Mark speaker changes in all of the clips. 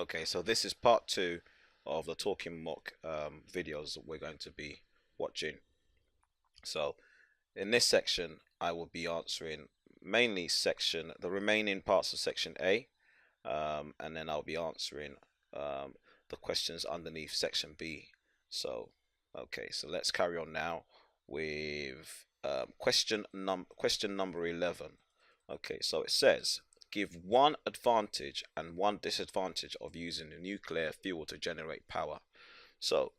Speaker 1: Okay, so this is part two of the Talking Mock videos that we're going to be watching. So in this section, I will be answering mainly the remaining parts of section A, and then I'll be answering the questions underneath section B. So, okay, so let's carry on now with question number 11. Okay, so it says, give one advantage and one disadvantage of using the nuclear fuel to generate power. So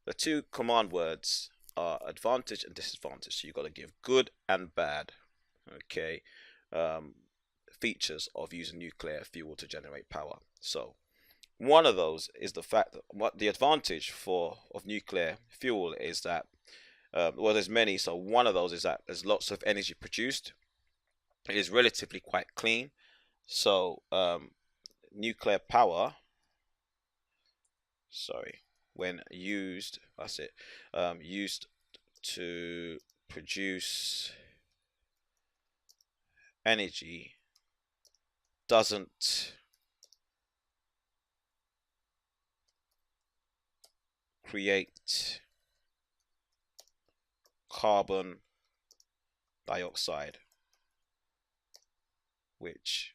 Speaker 1: the two command words are advantage and disadvantage. So you've got to give good and bad. Okay, um, features of using nuclear fuel to generate power. So one of those is the fact that what the advantage of nuclear fuel is that well, there's many. So one of those is that there's lots of energy produced. It is relatively quite clean. So nuclear power, sorry, when used, that's it, used to produce energy doesn't create carbon dioxide, which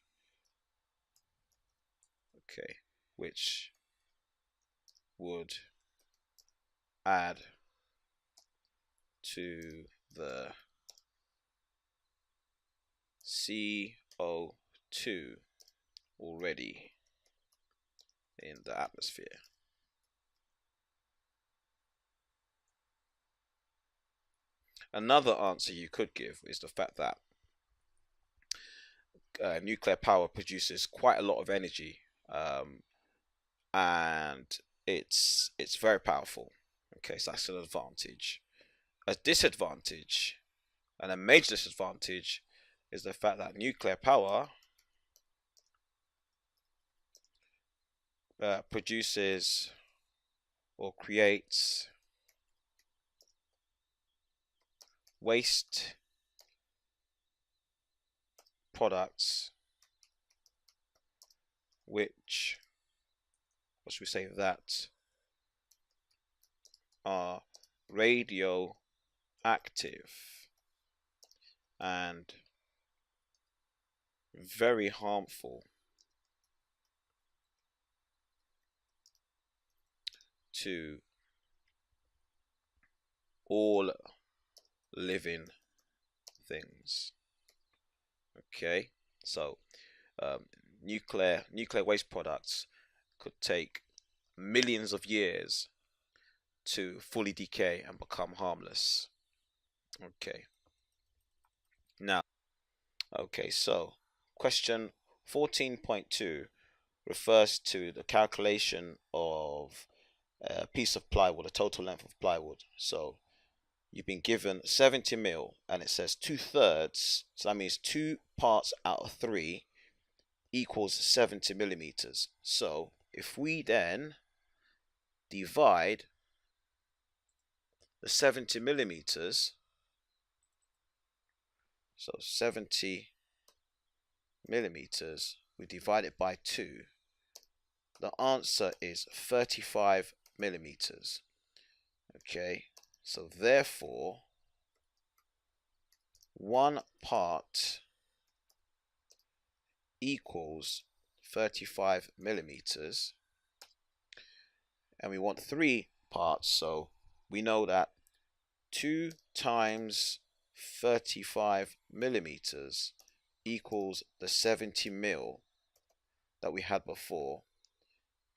Speaker 1: which would add to the CO2 already in the atmosphere. Another answer you could give is the fact that nuclear power produces quite a lot of energy, and it's very powerful. Okay, so that's an advantage. A disadvantage, and a major disadvantage, is the fact that nuclear power produces or creates waste products, which, what should we say, that are radioactive and very harmful to all living things. Okay, so nuclear waste products could take millions of years to fully decay and become harmless. Okay, now, okay, so question 14.2 refers to the calculation of a piece of plywood, a total length of plywood. So you've been given 70 mil and it says 2/3, so that means 2 parts out of 3 equals 70 millimeters. So if we then divide the 70 millimeters, so 70 millimeters, we divide it by 2, the answer is 35 millimeters. Okay, so therefore 1 part equals 35 millimeters, and we want 3 parts, so we know that 2 times 35 millimeters equals the 70 mil that we had before,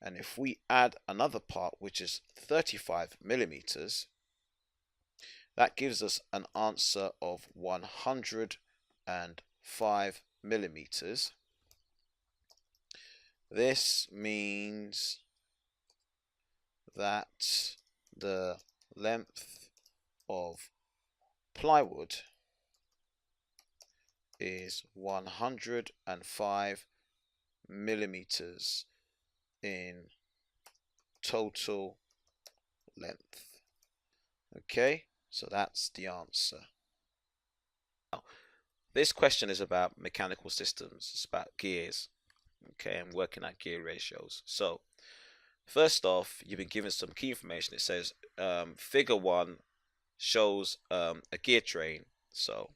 Speaker 1: and if we add another part, which is 35 millimeters, that gives us an answer of 105 millimeters. This means that the length of plywood is 105 millimeters in total length. Okay, so that's the answer. Now, this question is about mechanical systems, it's about gears. Okay, and working at gear ratios. So first off, you've been given some key information. It says figure 1 shows a gear train. So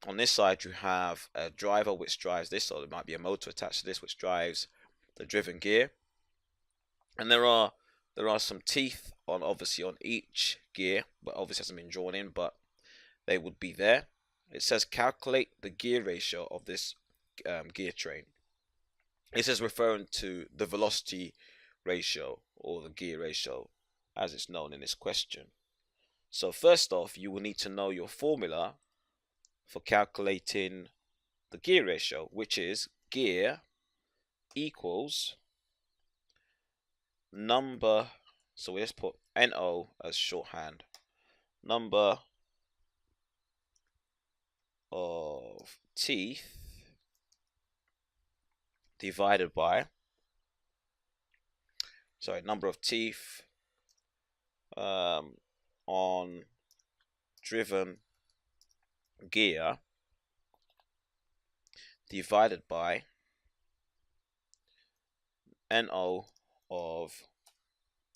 Speaker 1: on this side you have a driver which drives this, or there might be a motor attached to this which drives the driven gear. And there are some teeth on, obviously, on each gear, but obviously hasn't been drawn in, but they would be there. It says calculate the gear ratio of this gear train. This is referring to the velocity ratio, or the gear ratio as it's known in this question. So first off, you will need to know your formula for calculating the gear ratio, which is gear equals number, so we just put NO as shorthand, number of teeth divided by, sorry, number of teeth on driven gear divided by NO of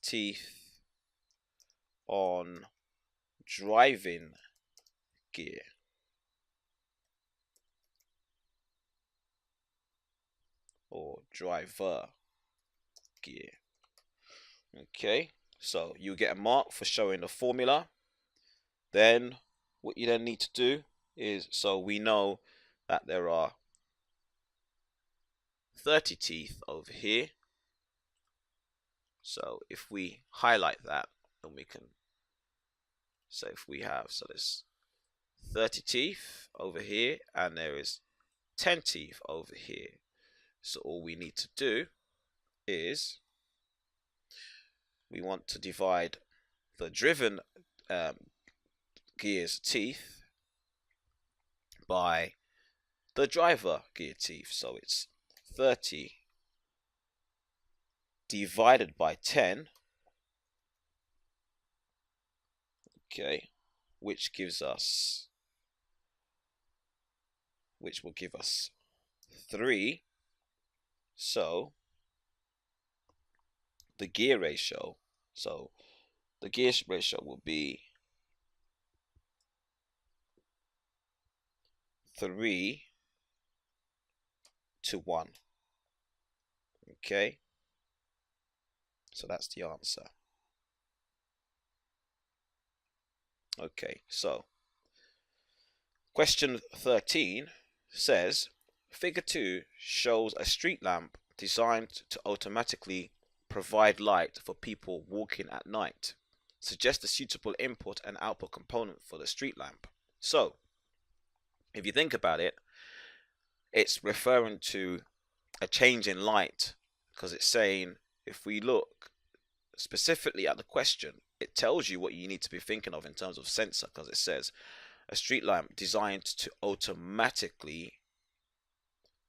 Speaker 1: teeth on driving gear. Or driver gear. Okay, so you get a mark for showing the formula. Then what you then need to do is, so we know that there are 30 teeth over here. So if we highlight that, then we can say, if we have, so there's 30 teeth over here and there is 10 teeth over here. So all we need to do is we want to divide the driven gear's teeth by the driver gear teeth. So it's 30 divided by 10, okay, which will give us 3. So the gear ratio, will be 3 to 1. Okay, so that's the answer. Okay, so question 13 says, figure 2 shows a street lamp designed to automatically provide light for people walking at night. Suggest a suitable input and output component for the street lamp. So if you think about it, it's referring to a change in light, because it's saying, if we look specifically at the question, it tells you what you need to be thinking of in terms of sensor, because it says a street lamp designed to automatically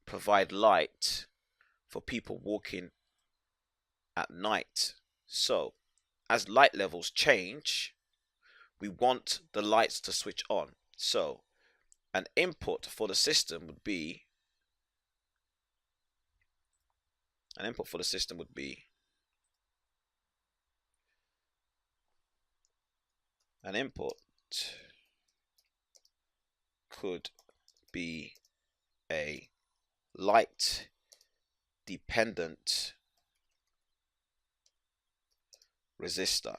Speaker 1: provide light for people walking at night. So as light levels change, we want the lights to switch on. So an input for the system would be an input could be a light dependent resistor,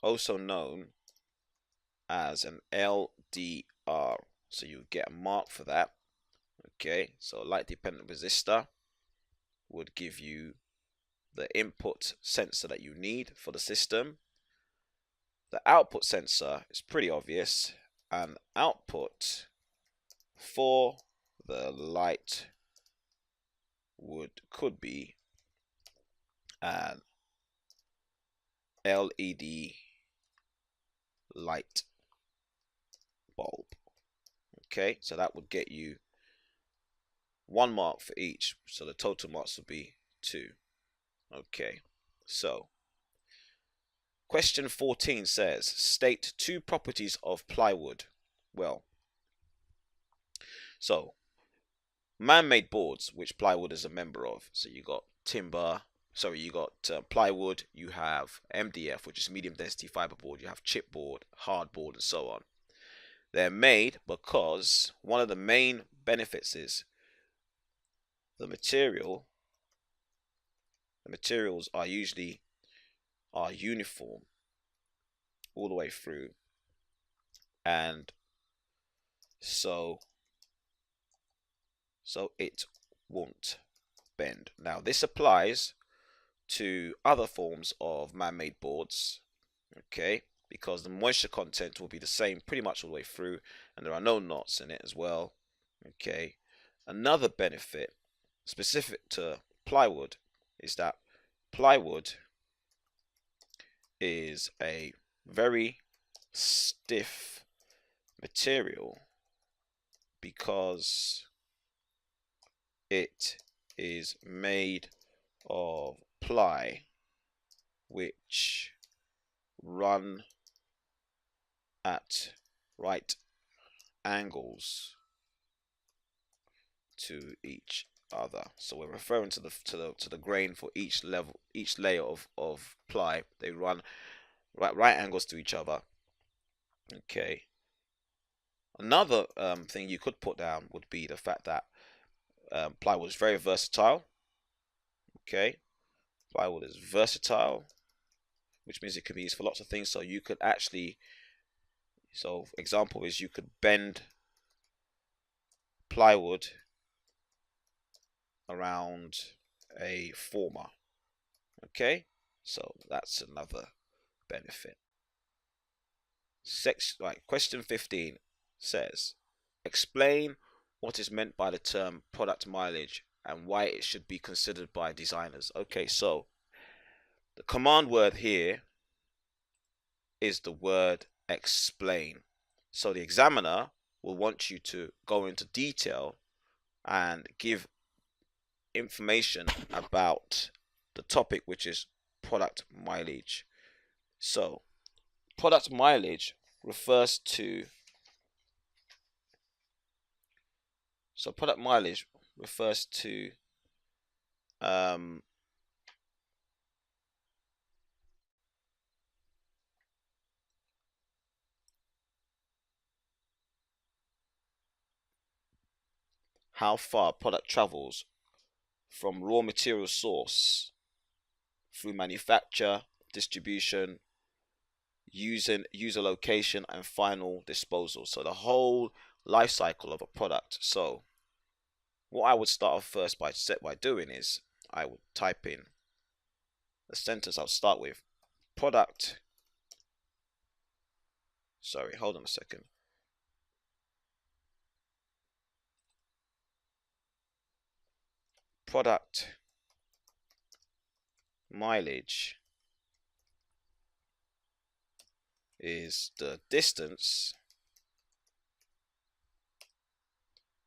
Speaker 1: also known as an LDR. So you get a mark for that. Okay, so light dependent resistor would give you the input sensor that you need for the system. The output sensor is pretty obvious. An output for the light could be an LED light bulb. Okay, so that would get you 1 mark for each, so the total marks would be 2. Okay, so Question 14 says, state two properties of plywood. Well, so man-made boards, which plywood is a member of. So you got plywood, you have MDF, which is medium density fiberboard, you have chipboard, hardboard, and so on. They're made because one of the main benefits is the materials are usually uniform all the way through, and so it won't bend. Now this applies to other forms of man-made boards, okay, because the moisture content will be the same pretty much all the way through, and there are no knots in it as well, okay. Another benefit specific to plywood is that plywood is a very stiff material because it is made of ply which run at right angles to each other. So we're referring to the grain for each layer of ply. They run right angles to each other. Okay. Another thing you could put down would be the fact that plywood is very versatile. Okay, plywood is versatile, which means it can be used for lots of things. So you could actually, example is you could bend plywood around a former. Okay, so that's another benefit. Question 15 says, explain what is meant by the term product mileage and why it should be considered by designers. Okay, so the command word here is the word explain. So the examiner will want you to go into detail and give information about the topic, which is product mileage. So product mileage refers to how far product travels from raw material source through manufacture, distribution, user location, and final disposal. So the whole life cycle of a product. So what I would start off first by doing is I would type in the sentence. I'll start with product. Sorry, hold on a second. Product mileage is the distance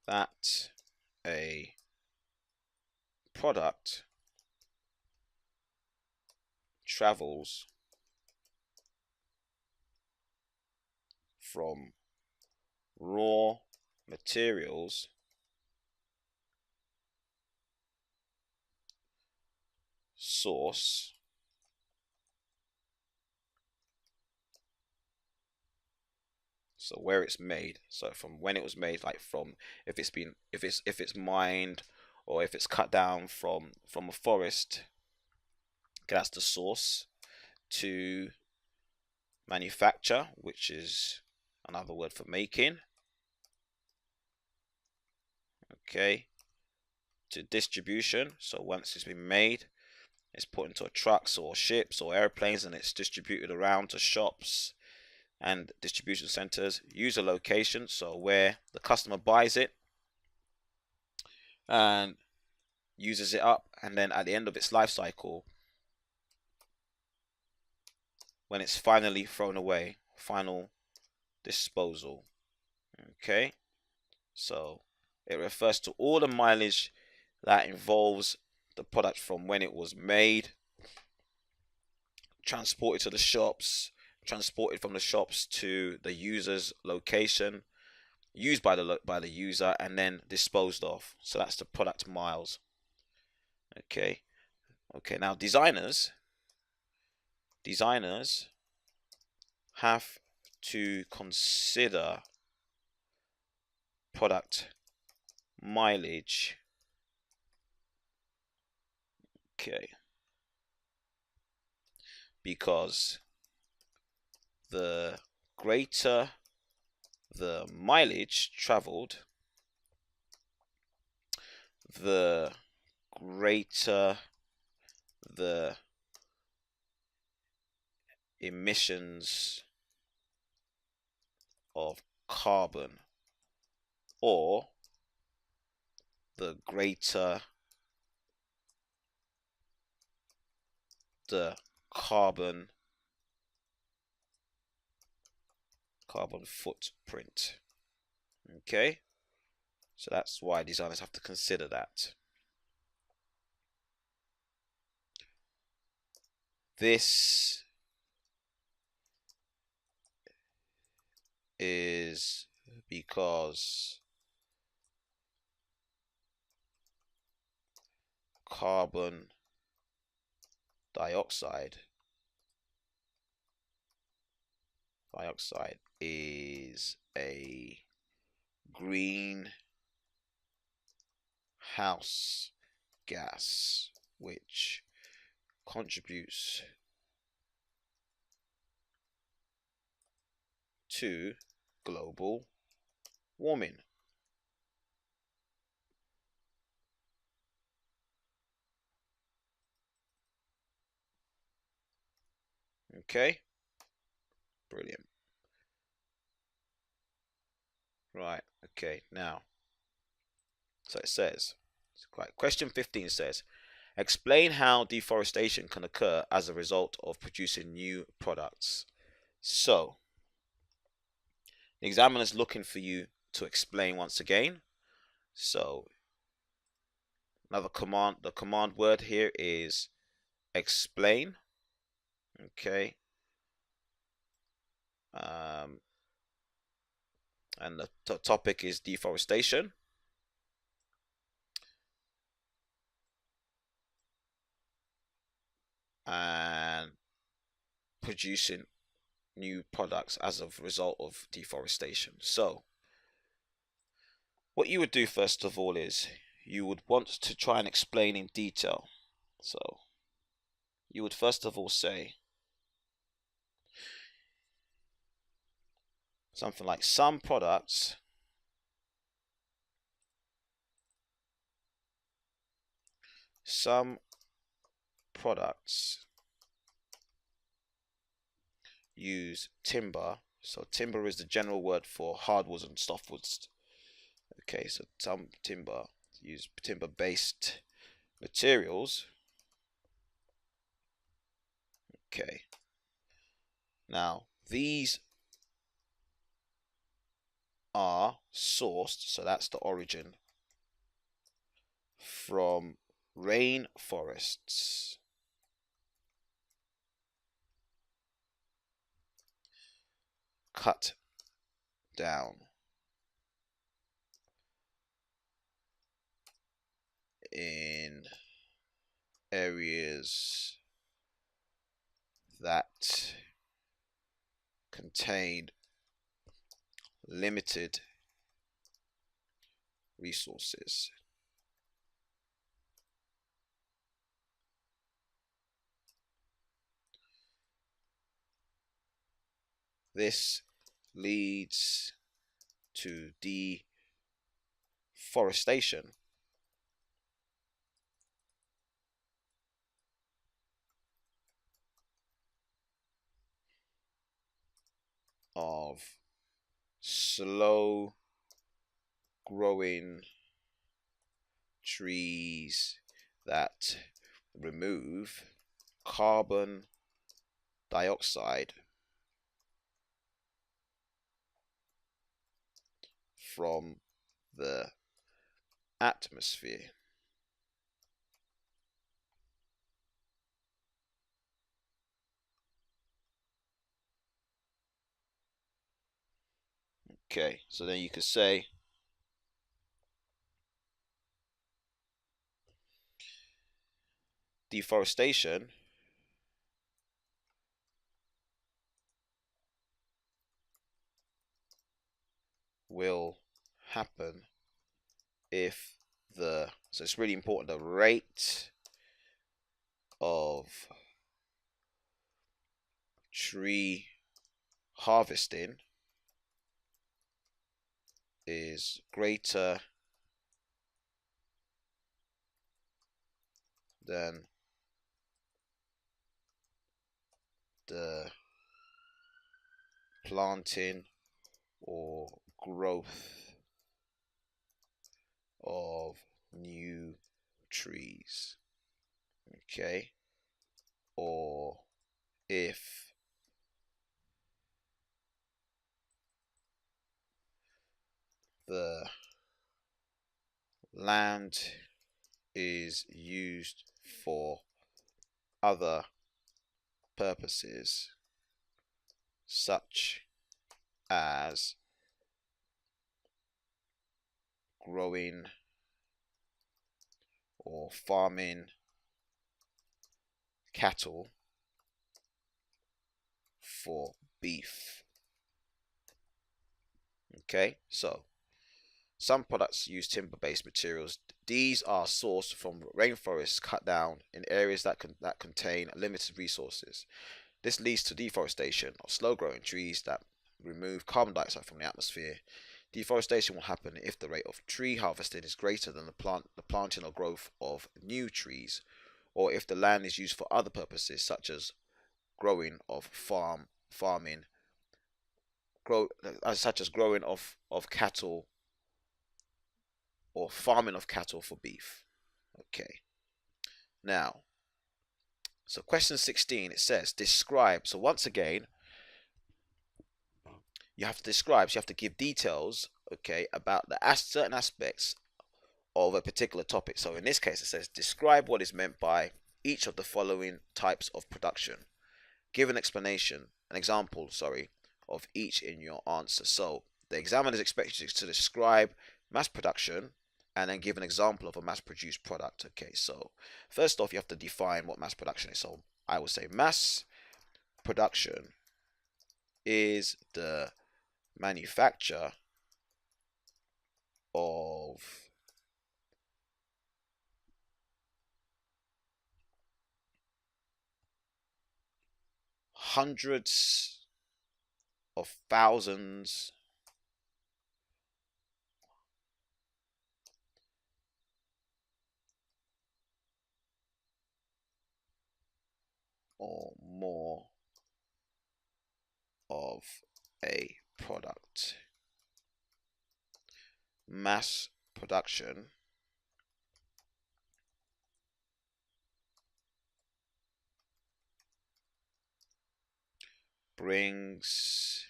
Speaker 1: that a product travels from raw materials source so where it's made, so from when it was made, like from if it's mined or if it's cut down from a forest, that's the source, to manufacture, which is another word for making, okay, to distribution, so once it's been made, it's put into trucks or ships or airplanes and it's distributed around to shops and distribution centers. User location, so where the customer buys it and uses it up, and then at the end of its life cycle, when it's finally thrown away, final disposal. Okay, so it refers to all the mileage that involves the product from when it was made, transported to the shops, transported from the shops to the user's location, used by the user, and then disposed of. So that's the product miles. Okay. Okay, now designers have to consider product mileage. Okay. Because the greater the mileage traveled, the greater the emissions of carbon, or the greater the carbon footprint. Okay, so that's why designers have to consider that. This is because carbon dioxide is a greenhouse gas which contributes to global warming. Okay, brilliant. Right, okay, now, so it says, question 15 says, explain how deforestation can occur as a result of producing new products. So, the examiner is looking for you to explain once again. So, another command, the command word here is explain. Okay. And the topic is deforestation. And producing new products as a result of deforestation. So, what you would do first of all is you would want to try and explain in detail. So, you would first of all say something like some products use timber. So timber is the general word for hardwoods and softwoods. Okay, so some timber use timber-based materials. Okay. Now, these are sourced, so that's the origin, from rainforests. Cut down in areas that contain limited resources. This leads to deforestation of slow growing trees that remove carbon dioxide from the atmosphere. Okay, so then you could say deforestation will happen if so it's really important, the rate of tree harvesting is greater than the planting or growth of new trees. Okay, or if the land is used for other purposes such as growing or farming cattle for beef. Okay, so some products use timber-based materials. These are sourced from rainforests cut down in areas that contain limited resources. This leads to deforestation of slow-growing trees that remove carbon dioxide from the atmosphere. Deforestation will happen if the rate of tree harvesting is greater than the planting or growth of new trees, or if the land is used for other purposes such as growing of farming, such as growing of cattle or farming of cattle for beef. Okay. Now, so question 16, it says describe. So once again, you have to describe, so you have to give details, okay, about the certain aspects of a particular topic. So in this case, it says describe what is meant by each of the following types of production. Give an explanation, an example, sorry, of each in your answer. So the examiner is expected to describe mass production and then give an example of a mass-produced product. Okay, so first off, you have to define what mass production is. So I will say mass production is the manufacture of hundreds of thousands or more of a product. Mass production brings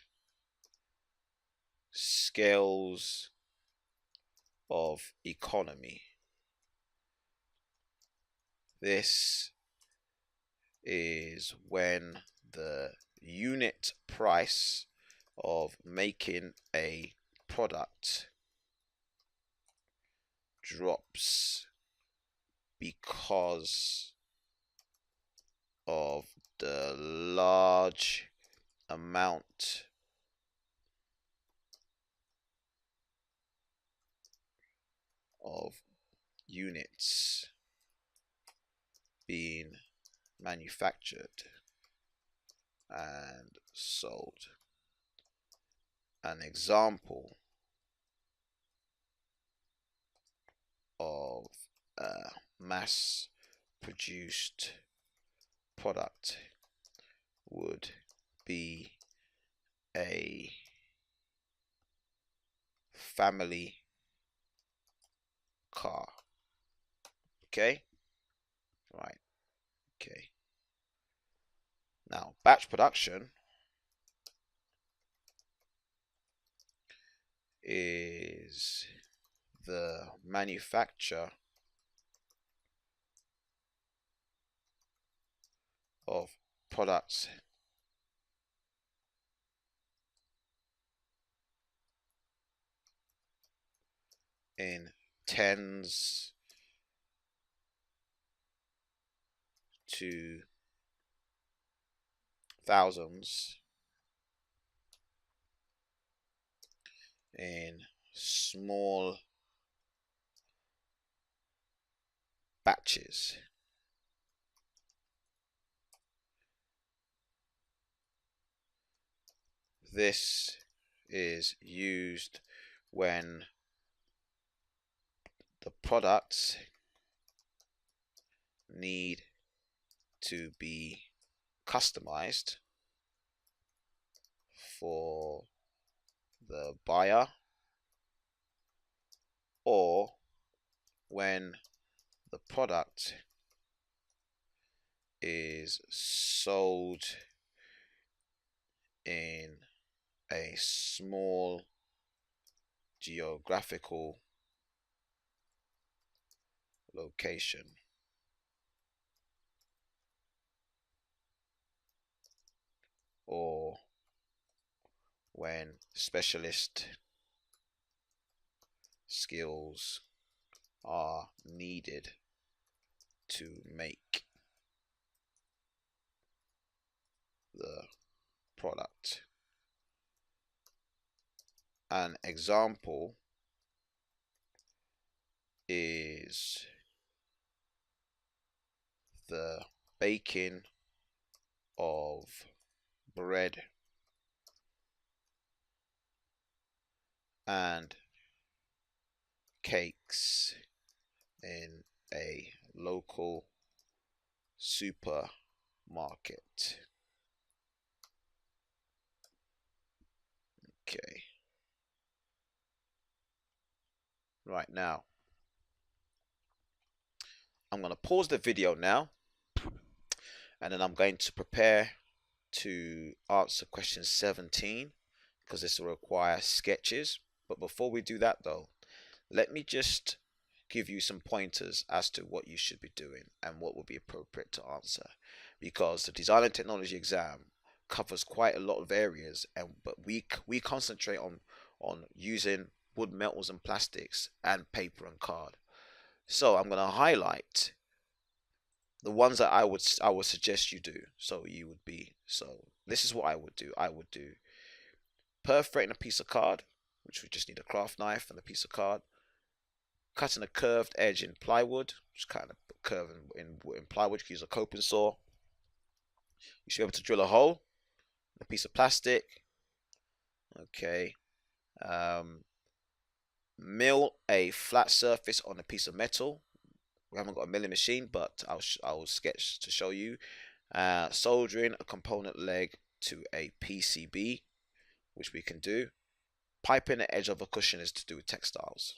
Speaker 1: scales of economy. This is when the unit price of making a product drops because of the large amount of units being manufactured and sold. An example of a mass produced product would be a family car. Okay, right, okay. Now, batch production is the manufacture of products in tens to thousands in small batches. This is used when the products need to be customized for the buyer, or when the product is sold in a small geographical location, or when specialist skills are needed to make the product. An example is the baking of bread and cakes in a local supermarket. Okay. Right now, I'm going to pause the video now, and then I'm going to prepare to answer question 17, because this will require sketches. But before we do that though, let me just give you some pointers as to what you should be doing and what will be appropriate to answer, because the design and technology exam covers quite a lot of areas, but we concentrate on using wood, metals and plastics and paper and card. So I'm going to highlight the ones that I would suggest you do. So this is what I would do. I would do perforating a piece of card, which we just need a craft knife and a piece of card. Cutting a curved edge in plywood, just kind of curve in plywood. You can use a coping saw. You should be able to drill a hole in a piece of plastic. Okay. Mill a flat surface on a piece of metal. We haven't got a milling machine, but I'll sketch to show you. Soldering a component leg to a PCB, which we can do. Piping the edge of a cushion is to do with textiles.